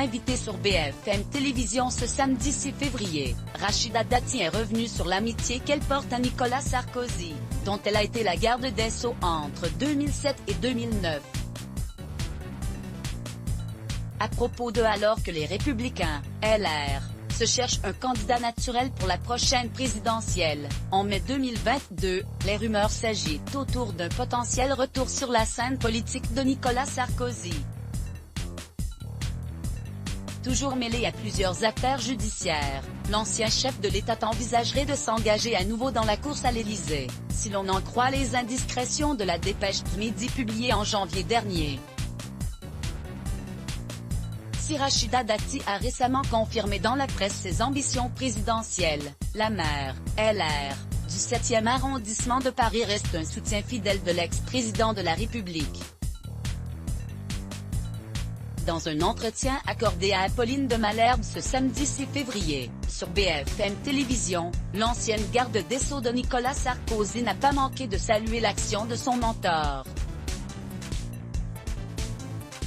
Invitée sur BFM Télévision ce samedi 6 février, Rachida Dati est revenue sur l'amitié qu'elle porte à Nicolas Sarkozy, dont elle a été la garde des Sceaux entre 2007 et 2009. À propos de alors que les Républicains, LR, se cherchent un candidat naturel pour la prochaine présidentielle, en mai 2022, les rumeurs s'agitent autour d'un potentiel retour sur la scène politique de Nicolas Sarkozy. Toujours mêlé à plusieurs affaires judiciaires, l'ancien chef de l'État envisagerait de s'engager à nouveau dans la course à l'Élysée, si l'on en croit les indiscrétions de la Dépêche du Midi publiée en janvier dernier. Si Rachida Dati a récemment confirmé dans la presse ses ambitions présidentielles, la maire, LR, du 7e arrondissement de Paris reste un soutien fidèle de l'ex-président de la République. Dans un entretien accordé à Apolline de Malherbe ce samedi 6 février, sur BFM Télévision, l'ancienne garde des Sceaux de Nicolas Sarkozy n'a pas manqué de saluer l'action de son mentor.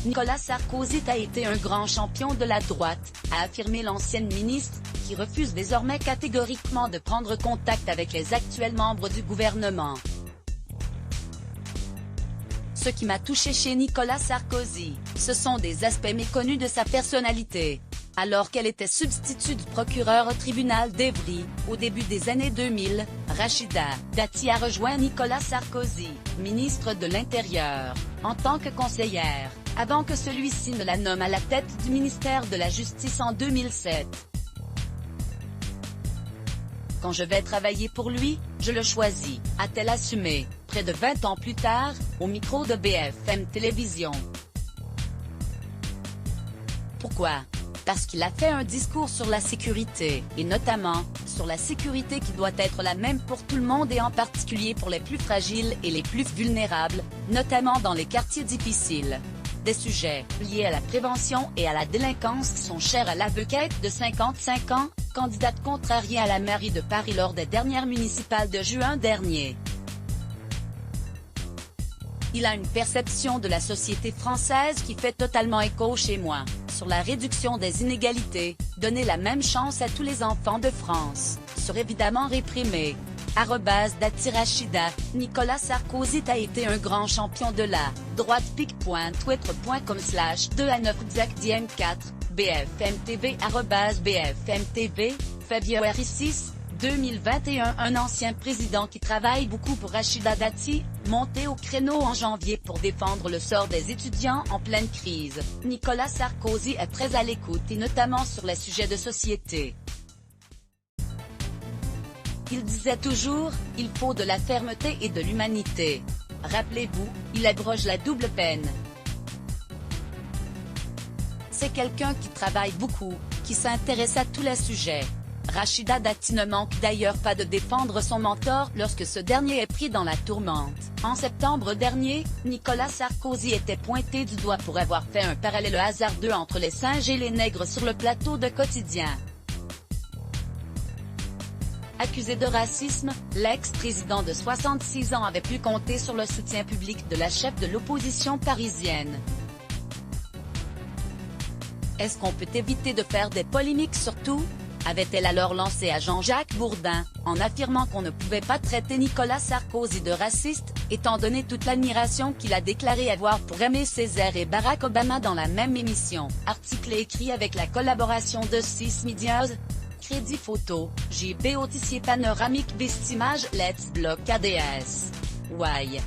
Nicolas Sarkozy a été un grand champion de la droite, a affirmé l'ancienne ministre, qui refuse désormais catégoriquement de prendre contact avec les actuels membres du gouvernement. Ce qui m'a touché chez Nicolas Sarkozy, ce sont des aspects méconnus de sa personnalité. Alors qu'elle était substitut du procureur au tribunal d'Evry, au début des années 2000, Rachida Dati a rejoint Nicolas Sarkozy, ministre de l'Intérieur, en tant que conseillère, avant que celui-ci ne la nomme à la tête du ministère de la Justice en 2007. Quand je vais travailler pour lui, je le choisis, a-t-elle assumé, près de 20 ans plus tard, au micro de BFM Télévision. Pourquoi? Parce qu'il a fait un discours sur la sécurité, et notamment, sur la sécurité qui doit être la même pour tout le monde et en particulier pour les plus fragiles et les plus vulnérables, notamment dans les quartiers difficiles. Des sujets liés à la prévention et à la délinquance qui sont chers à l'avocate de 55 ans, candidate contrariée à la mairie de Paris lors des dernières municipales de juin dernier. Il a une perception de la société française qui fait totalement écho chez moi, sur la réduction des inégalités, donner la même chance à tous les enfants de France, sur évidemment réprimer. @Dati Rachida, Nicolas Sarkozy a été un grand champion de la droite pic.twitter.com/2a9xacdiem4, BFM TV @BFM TV, February 6, 2021. Un ancien président qui travaille beaucoup pour Rachida Dati, monté au créneau en janvier pour défendre le sort des étudiants en pleine crise, Nicolas Sarkozy est très à l'écoute et notamment sur les sujets de société. Il disait toujours, il faut de la fermeté et de l'humanité. Rappelez-vous, il abroge la double peine. C'est quelqu'un qui travaille beaucoup, qui s'intéresse à tous les sujets. Rachida Dati ne manque d'ailleurs pas de défendre son mentor lorsque ce dernier est pris dans la tourmente. En septembre dernier, Nicolas Sarkozy était pointé du doigt pour avoir fait un parallèle hasardeux entre les singes et les nègres sur le plateau de Quotidien. Accusé de racisme, l'ex-président de 66 ans avait pu compter sur le soutien public de la chef de l'opposition parisienne. Est-ce qu'on peut éviter de faire des polémiques sur tout? Avait-elle alors lancé à Jean-Jacques Bourdin, en affirmant qu'on ne pouvait pas traiter Nicolas Sarkozy de raciste, étant donné toute l'admiration qu'il a déclaré avoir pour Aimé Césaire et Barack Obama dans la même émission. Article écrit avec la collaboration de 6 Medias. Crédit photo, JB Autissier panoramique Vestimage Let's Block ADS. Why?